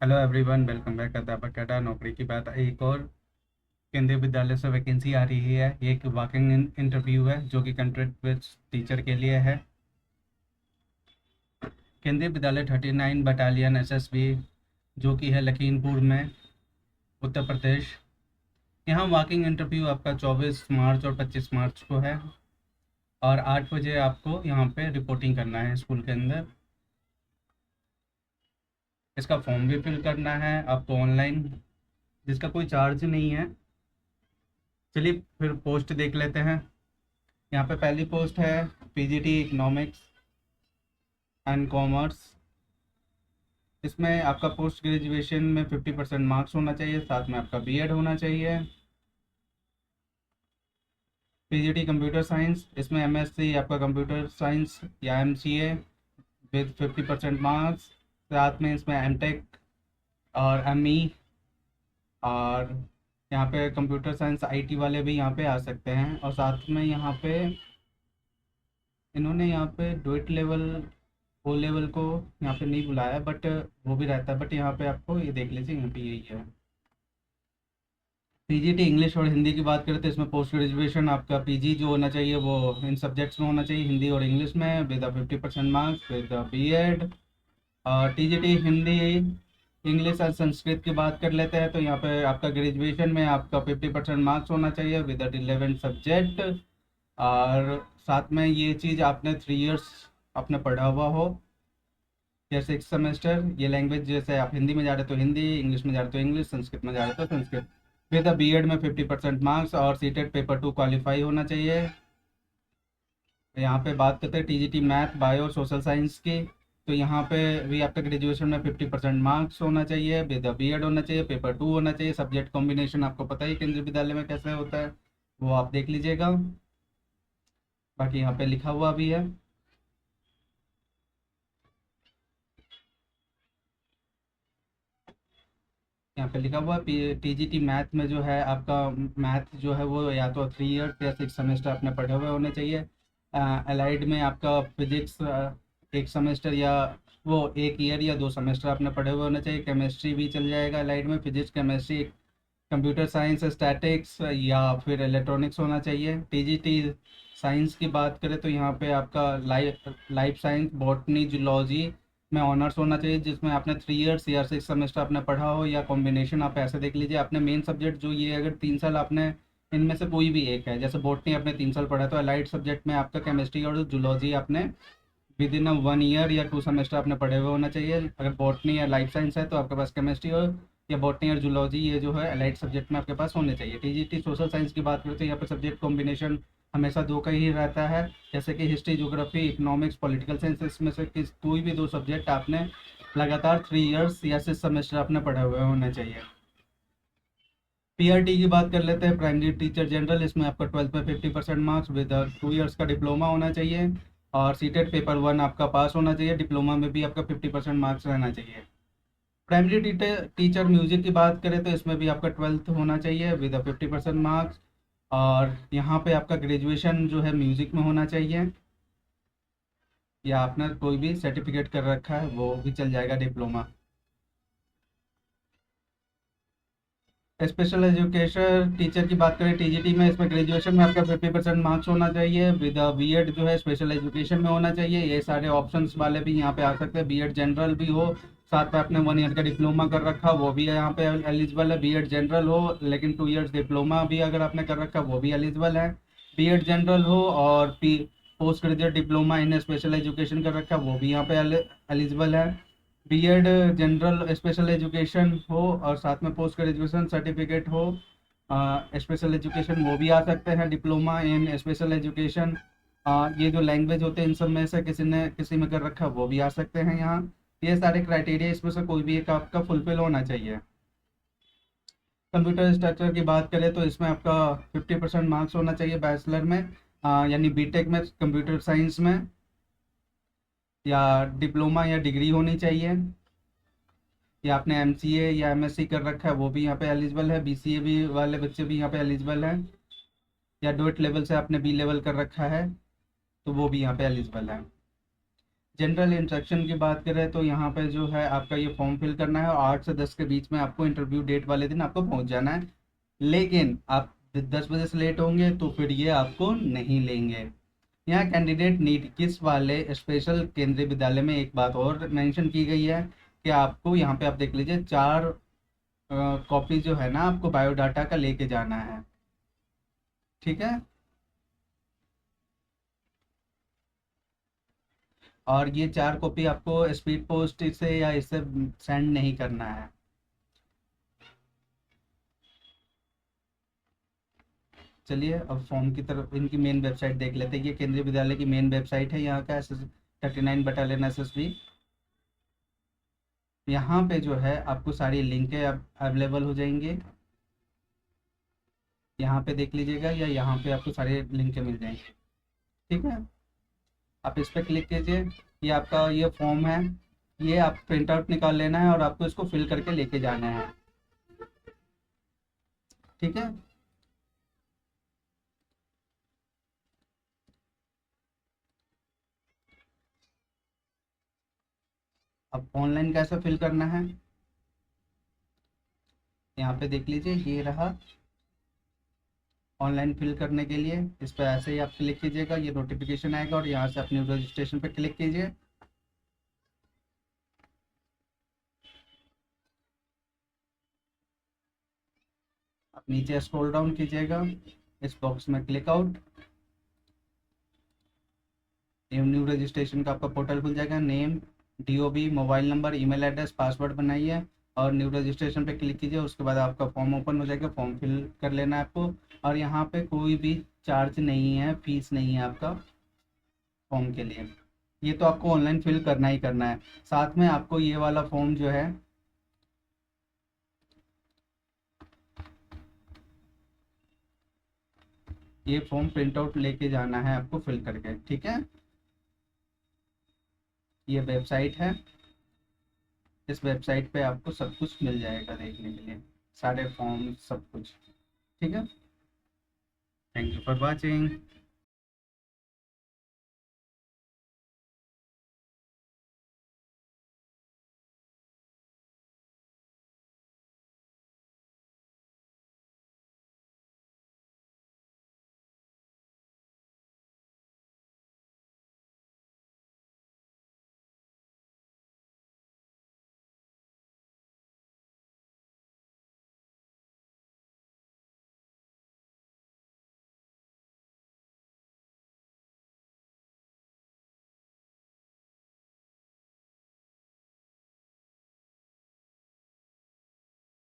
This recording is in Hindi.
हेलो एवरीवन, वेलकम बैक अध्यापक अड्डा। नौकरी की बात, एक और केंद्रीय विद्यालय से वैकेंसी आ रही है। ये एक वॉकिंग इंटरव्यू है जो कि कंट्रैक्ट बेस्ड टीचर के लिए है। केंद्रीय विद्यालय 39 बटालियन एसएसबी, जो कि है लखीमपुर में, उत्तर प्रदेश। यहाँ वॉकिंग इंटरव्यू आपका 24 मार्च और 25 मार्च को है, और 8 बजे आपको यहाँ पे रिपोर्टिंग करना है स्कूल के अंदर। इसका फॉर्म भी फिल करना है आपको ऑनलाइन, जिसका कोई चार्ज नहीं है। चलिए फिर पोस्ट देख लेते हैं। यहाँ पे पहली पोस्ट है पीजीटी इकोनॉमिक्स एंड कॉमर्स। इसमें आपका पोस्ट ग्रेजुएशन में 50% मार्क्स होना चाहिए, साथ में आपका बीएड होना चाहिए। पीजीटी कंप्यूटर साइंस, इसमें एमएससी आपका कंप्यूटर साइंस या एमसीए विद 50% मार्क्स। साथ में इसमें एमटेक और एमई, और यहाँ पे कंप्यूटर साइंस आईटी वाले भी यहाँ पे आ सकते हैं। और साथ में यहाँ पे इन्होंने यहाँ पे डोइट लेवल, ओ लेवल को यहाँ पे नहीं बुलाया, बट वो भी रहता है। बट यहाँ पे आपको ये देख लीजिए, यहाँ पे यही है। पीजीटी इंग्लिश और हिंदी की बात करें तो इसमें पोस्ट ग्रेजुएशन आपका पीजी जो होना चाहिए वो इन सब्जेक्ट्स में होना चाहिए, हिंदी और इंग्लिश में, विद 50% मार्क्स विद बीएड। और टीजीटी हिंदी इंग्लिश और संस्कृत की बात कर लेते हैं तो यहाँ पे आपका ग्रेजुएशन में आपका 50% मार्क्स होना चाहिए विद 11 सब्जेक्ट। और साथ में ये चीज़ आपने 3 इयर्स आपने पढ़ा हुआ हो, या 6 सेमेस्टर। ये लैंग्वेज जैसे आप हिंदी में जा रहे हो तो हिंदी, इंग्लिश में जा रहे हो तो इंग्लिश, संस्कृत में जा रहे हो तो संस्कृत। विद बीएड में 50% मार्क्स, और सीटेट पेपर 2 क्वालिफाई होना चाहिए। यहाँ पे बात करते हैं TGT math bio social science की, तो यहाँ पे भी आपका ग्रेजुएशन में 50% मार्क्स होना चाहिए, विद बीएड होना चाहिए, पेपर 2 होना चाहिए। सब्जेक्ट कॉम्बिनेशन आपको पता ही केंद्रीय विद्यालय में कैसे होता है, वो आप देख लीजिएगा। बाकी यहाँ पे लिखा हुआ भी है। यहाँ पे लिखा हुआ है टीजीटी मैथ में जो है आपका, मैथ जो है वो या तो 3 इयर्स या 6 सेमेस्टर आपने पढ़े हुए होने चाहिए। अलाइड में आपका फिजिक्स 1 सेमेस्टर, या वो 1 ईयर या 2 सेमेस्टर आपने पढ़े हुए होने चाहिए। केमिस्ट्री भी चल जाएगा अलाइड में, physics chemistry, computer science statics या फिर इलेक्ट्रॉनिक्स होना चाहिए। टीजीटी साइंस की बात करें तो यहाँ पे आपका life life science, botany, zoology में ऑनर्स होना चाहिए, जिसमें आपने 3 इयर्स या 6 सेमेस्टर आपने पढ़ा हो, या कॉम्बिनेशन आप ऐसे देख लीजिए। आपने मेन सब्जेक्ट जो ये अगर 3 साल आपने इनमें से कोई भी एक है, जैसे बॉटनी आपने 3 साल पढ़ा है तो अलाइड सब्जेक्ट में आपका केमिस्ट्री और जूलॉजी आपने विद इन 1 ईयर या 2 सेमेस्टर आपने पढ़े हुए होना चाहिए। अगर बॉटनी या लाइफ साइंस है तो आपके पास केमिस्ट्री और या बॉटनी और जूलॉजी ये जो है अलाइड सब्जेक्ट में आपके पास होने चाहिए। टीजीटी सोशल साइंस की बात करते हैं, यहाँ पे सब्जेक्ट कॉम्बिनेशन हमेशा 2 का ही रहता है, जैसे कि history, geography, economics, political science. इसमें से कोई भी 2 सब्जेक्ट आपने लगातार 3 इयर्स या 6 सेमेस्टर आपने पढ़े हुए होने चाहिए। पीआरटी की बात कर लेते हैं, प्राइमरी टीचर जनरल। इसमें आपका 12th में 50% मार्क्स विद 2 इयर्स का डिप्लोमा होना चाहिए, और सीटेट पेपर 1 आपका पास होना चाहिए। डिप्लोमा में भी आपका 50% मार्क्स रहना चाहिए। प्राइमरी टीचर म्यूजिक की बात करें तो इसमें भी आपका 12th होना चाहिए विद 50% मार्क्स, और यहाँ पे आपका ग्रेजुएशन जो है म्यूजिक में होना चाहिए, या आपने कोई भी सर्टिफिकेट कर रखा है वो भी चल जाएगा, डिप्लोमा। स्पेशल एजुकेशन टीचर की बात करें टीजीटी में, इसमें ग्रेजुएशन में आपका 50% मार्क्स होना चाहिए, विद बीएड जो है स्पेशल एजुकेशन में होना चाहिए। ये सारे ऑप्शंस वाले भी यहाँ पे आ सकते हैं। बीएड जनरल भी हो, साथ में आपने 1 ईयर का डिप्लोमा कर रखा वो भी यहाँ पे एलिजिबल है। बीएड जनरल हो लेकिन 2 इयर्स डिप्लोमा भी अगर आपने कर रखा वो भी एलिजिबल है। बीएड जनरल हो और post graduate diploma in special education कर रखा वो भी यहाँ पे एलिजिबल है। बीएड जनरल स्पेशल एजुकेशन हो और साथ में पोस्ट ग्रेजुएशन सर्टिफिकेट हो स्पेशल एजुकेशन, वो भी आ सकते हैं। डिप्लोमा इन स्पेशल एजुकेशन, ये जो लैंग्वेज होते हैं इन सब में से किसी ने किसी में कर रखा वो भी आ सकते हैं यहाँ। ये सारे क्राइटेरिया इसमें से कोई भी एक आपका फुलफिल होना चाहिए। कंप्यूटर स्ट्रक्चर की बात करें तो इसमें आपका 50% मार्क्स होना चाहिए बैचलर में, यानी बीटेक में कंप्यूटर साइंस में, या डिप्लोमा या डिग्री होनी चाहिए, या आपने एमसीए या एमएससी कर रखा है वो भी यहाँ पे एलिजिबल है। बीसीए भी वाले बच्चे भी यहाँ पे एलिजिबल हैं, या डोट लेवल से आपने बी लेवल कर रखा है तो वो भी यहाँ पे एलिजिबल है। जनरल इंस्ट्रक्शन की बात करें तो यहाँ पे जो है आपका ये फॉर्म फिल करना है और 8 से 10 के बीच में आपको इंटरव्यू डेट वाले दिन आपको पहुँच जाना है। लेकिन आप 10 बजे से लेट होंगे तो फिर ये आपको नहीं लेंगे। यहाँ कैंडिडेट नीड किस वाले स्पेशल केंद्रीय विद्यालय में एक बात और मेंशन की गई है कि आपको यहाँ पे आप देख लीजिए 4 कॉपी जो है ना आपको बायोडाटा का लेके जाना है। ठीक है। और ये 4 कॉपी आपको स्पीड पोस्ट से या इससे सेंड नहीं करना है। चलिए अब फॉर्म की तरफ इनकी मेन वेबसाइट देख लेते हैं। ये केंद्रीय विद्यालय की मेन वेबसाइट है यहाँ का SS39 बटालियन SSB। यहाँ पे जो है आपको सारी लिंकें अब अवेलेबल हो जाएंगी। यहाँ पे देख लीजिएगा या यहाँ पे आपको सारे लिंकें मिल जाएंगे। ठीक है। आप इस पर क्लिक कीजिए। ये आपका ये फॉर्म है। ये आप प्रिंट आउट निकाल लेना है और आपको इसको फिल करके लेके जाना है। ठीक है। अब ऑनलाइन कैसे फिल करना है यहाँ पे देख लीजिए, ये रहा ऑनलाइन फिल करने के लिए। इस पर ऐसे ही आप क्लिक कीजिएगा, ये नोटिफिकेशन आएगा और यहाँ से अपने रजिस्ट्रेशन पे क्लिक कीजिए। आप नीचे स्क्रॉल डाउन कीजिएगा, इस बॉक्स में क्लिक आउट, न्यू रजिस्ट्रेशन का आपका पोर्टल खुल जाएगा। Name, DOB, mobile number, email address, password बनाइए और न्यू रजिस्ट्रेशन पे क्लिक कीजिए। उसके बाद आपका फॉर्म ओपन हो जाएगा, फॉर्म फिल कर लेना है आपको। और यहाँ पे कोई भी चार्ज नहीं है, फीस नहीं है आपका फॉर्म के लिए। ये तो आपको ऑनलाइन फिल करना ही करना है। साथ में आपको ये वाला फॉर्म जो है ये फॉर्म प्रिंट आउट लेके जाना है आपको फिल करके। ठीक है। ये वेबसाइट है, इस वेबसाइट पे आपको सब कुछ मिल जाएगा देखने के लिए, सारे फॉर्म सब कुछ। ठीक है। Thank you for watching.